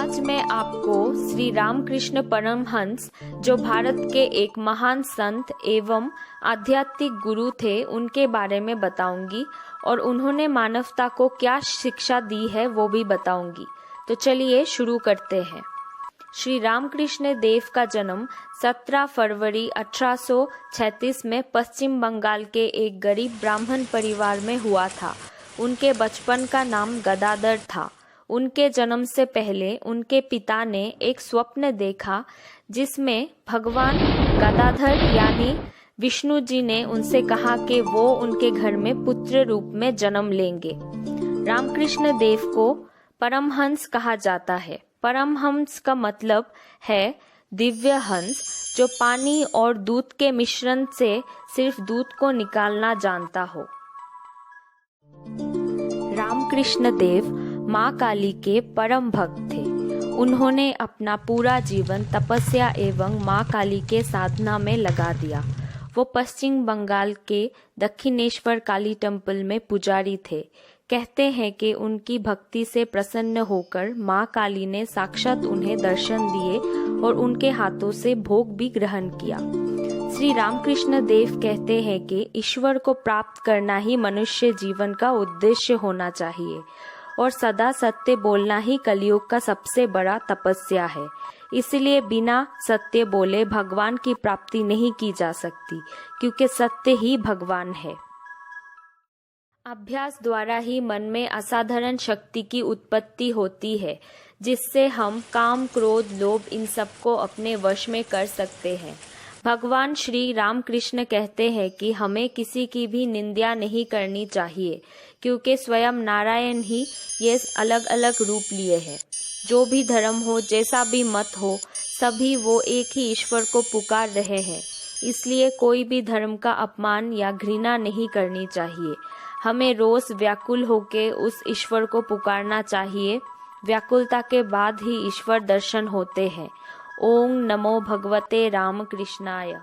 आज मैं आपको श्री रामकृष्ण परमहंस, जो भारत के एक महान संत एवं आध्यात्मिक गुरु थे, उनके बारे में बताऊंगी और उन्होंने मानवता को क्या शिक्षा दी है वो भी बताऊंगी। तो चलिए शुरू करते हैं। श्री रामकृष्ण देव का जन्म 17 फरवरी 1836 में पश्चिम बंगाल के एक गरीब ब्राह्मण परिवार में हुआ था। उनके बचपन का नाम गदाधर था। उनके जन्म से पहले उनके पिता ने एक स्वप्न देखा जिसमें भगवान गदाधर यानी विष्णु जी ने उनसे कहा कि वो उनके घर में पुत्र रूप में जन्म लेंगे। रामकृष्ण देव को परमहंस कहा जाता है। परमहंस का मतलब है दिव्य हंस, जो पानी और दूध के मिश्रण से सिर्फ दूध को निकालना जानता हो। रामकृष्ण देव माँ काली के परम भक्त थे। उन्होंने अपना पूरा जीवन तपस्या एवं माँ काली के साधना में लगा दिया। वो पश्चिम बंगाल के दक्षिणेश्वर काली टेम्पल में पुजारी थे। कहते हैं कि उनकी भक्ति से प्रसन्न होकर माँ काली ने साक्षात उन्हें दर्शन दिए और उनके हाथों से भोग भी ग्रहण किया। श्री रामकृष्ण देव कहते हैं कि ईश्वर को प्राप्त करना ही मनुष्य जीवन का उद्देश्य होना चाहिए और सदा सत्य बोलना ही कलयुग का सबसे बड़ा तपस्या है। इसलिए बिना सत्य बोले भगवान की प्राप्ति नहीं की जा सकती, क्योंकि सत्य ही भगवान है। अभ्यास द्वारा ही मन में असाधारण शक्ति की उत्पत्ति होती है, जिससे हम काम, क्रोध, लोभ इन सबको अपने वश में कर सकते हैं। भगवान श्री रामकृष्ण कहते हैं कि हमें किसी की भी निंदा नहीं करनी चाहिए, क्योंकि स्वयं नारायण ही ये अलग अलग रूप लिए हैं। जो भी धर्म हो, जैसा भी मत हो, सभी वो एक ही ईश्वर को पुकार रहे हैं। इसलिए कोई भी धर्म का अपमान या घृणा नहीं करनी चाहिए। हमें रोज व्याकुल होकर उस ईश्वर को पुकारना चाहिए। व्याकुलता के बाद ही ईश्वर दर्शन होते हैं। ओम नमो भगवते रामकृष्णाय।